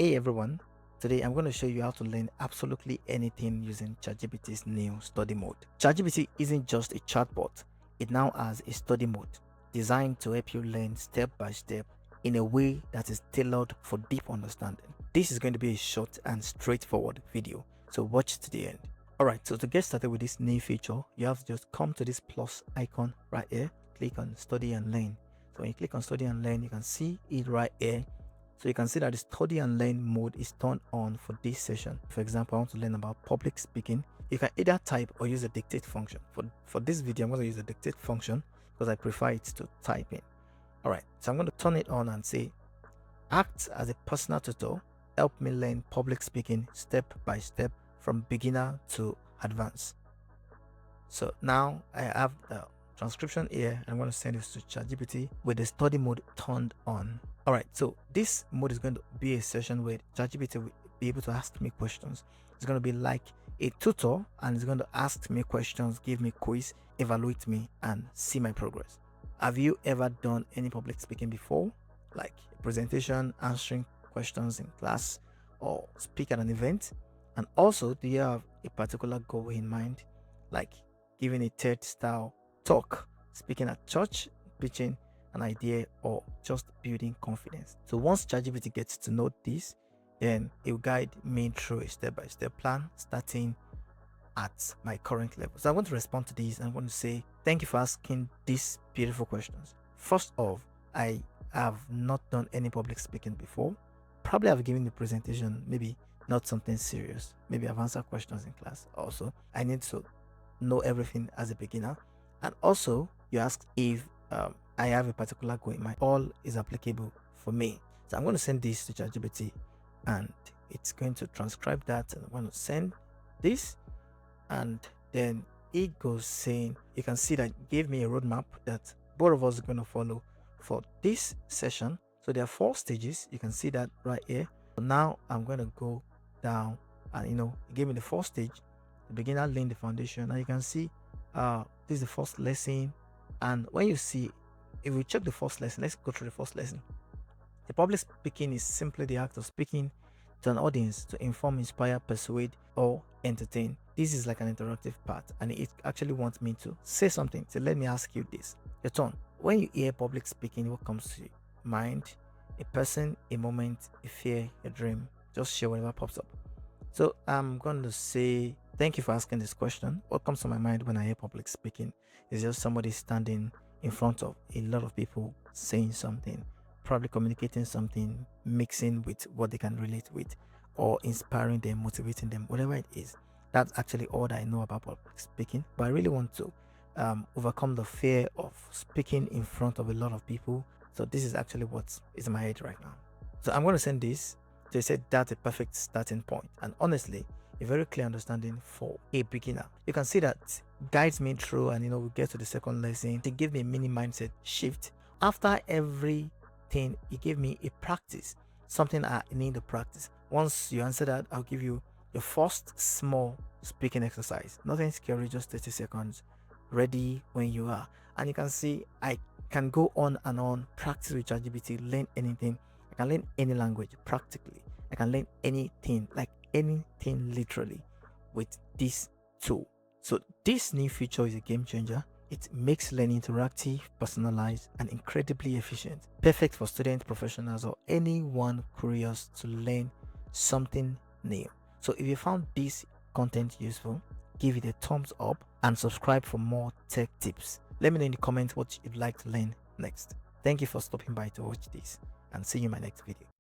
Hey everyone, today I'm going to show you how to learn absolutely anything using ChatGPT's new study mode. ChatGPT isn't just a chatbot, it now has a study mode designed to help you learn step by step in a way that is tailored for deep understanding. This is going to be a short and straightforward video, so watch to the end. Alright, so to get started with this new feature, you have to just come to this plus icon right here, click on study and learn. So when you click on study and learn, you can see it right here. So you can see that the study and learn mode is turned on for this session. For example, I want to learn about public speaking. You can either type or use the dictate function. For this video, I'm going to use the dictate function because I prefer it to type in. All right, so I'm going to turn it on and say, act as a personal tutor. Help me learn public speaking step by step from beginner to advanced. So now I have the transcription here. I'm going to send this to ChatGPT with the study mode turned on. All right, so this mode is going to be a session where ChatGPT will be able to ask me questions. It's going to be like a tutor, and it's going to ask me questions, give me quiz, evaluate me, and see my progress. Have you ever done any public speaking before, like a presentation, answering questions in class, or speak at an event? And also, do you have a particular goal in mind, like giving a TED style talk, speaking at church, pitching an idea, or just building confidence? So once ChatGPT gets to know this, then it will guide me through a step-by-step plan starting at my current level. So I want to respond to these and I want to say thank you for asking these beautiful questions. First off, I have not done any public speaking before. Probably I've given the presentation, maybe not something serious. Maybe I've answered questions in class. Also, I need to know everything as a beginner. And also, you asked if I have a particular goal in mind. All is applicable for me. So I'm going to send this to ChatGPT and it's going to transcribe that. And I'm going to send this, and then it goes saying, you can see that it gave me a roadmap that both of us are going to follow for this session. So there are 4 stages. You can see that right here. So now I'm going to go down and it gave me the 4th stage, the beginner laying the foundation. And you can see this is the first lesson. And when you see, if we check the first lesson, let's go through the first lesson. The public speaking is simply the act of speaking to an audience to inform, inspire, persuade, or entertain. This is like an interactive part, and it actually wants me to say something. So let me ask you this. Your turn. When you hear public speaking, what comes to your mind? A person, a moment, a fear, a dream. Just share whatever pops up. So I'm going to say, thank you for asking this question. What comes to my mind when I hear public speaking is just somebody standing in front of a lot of people saying something, probably communicating something, mixing with what they can relate with, or inspiring them, motivating them, whatever it is. That's actually all that I know about public speaking. But I really want to overcome the fear of speaking in front of a lot of people. So this is actually what is in my head right now. So I'm going to send this. They said that's a perfect starting point, and honestly, a very clear understanding for a beginner. You can see that guides me through, and we get to the second lesson. They give me a mini mindset shift. After everything, it gave me a practice, something I need to practice. Once you answer that, I'll give you your first small speaking exercise. Nothing scary, just 30 seconds. Ready when you are. And you can see I can go on and on, practice with ChatGPT, learn anything. I can learn any language practically. I can learn anything, like anything literally, with this tool. So this new feature is a game changer. It makes learning interactive, personalized, and incredibly efficient. Perfect for students, professionals, or anyone curious to learn something new. So if you found this content useful, give it a thumbs up and subscribe for more tech tips. Let me know in the comments what you'd like to learn next. Thank you for stopping by to watch this, and see you in my next video.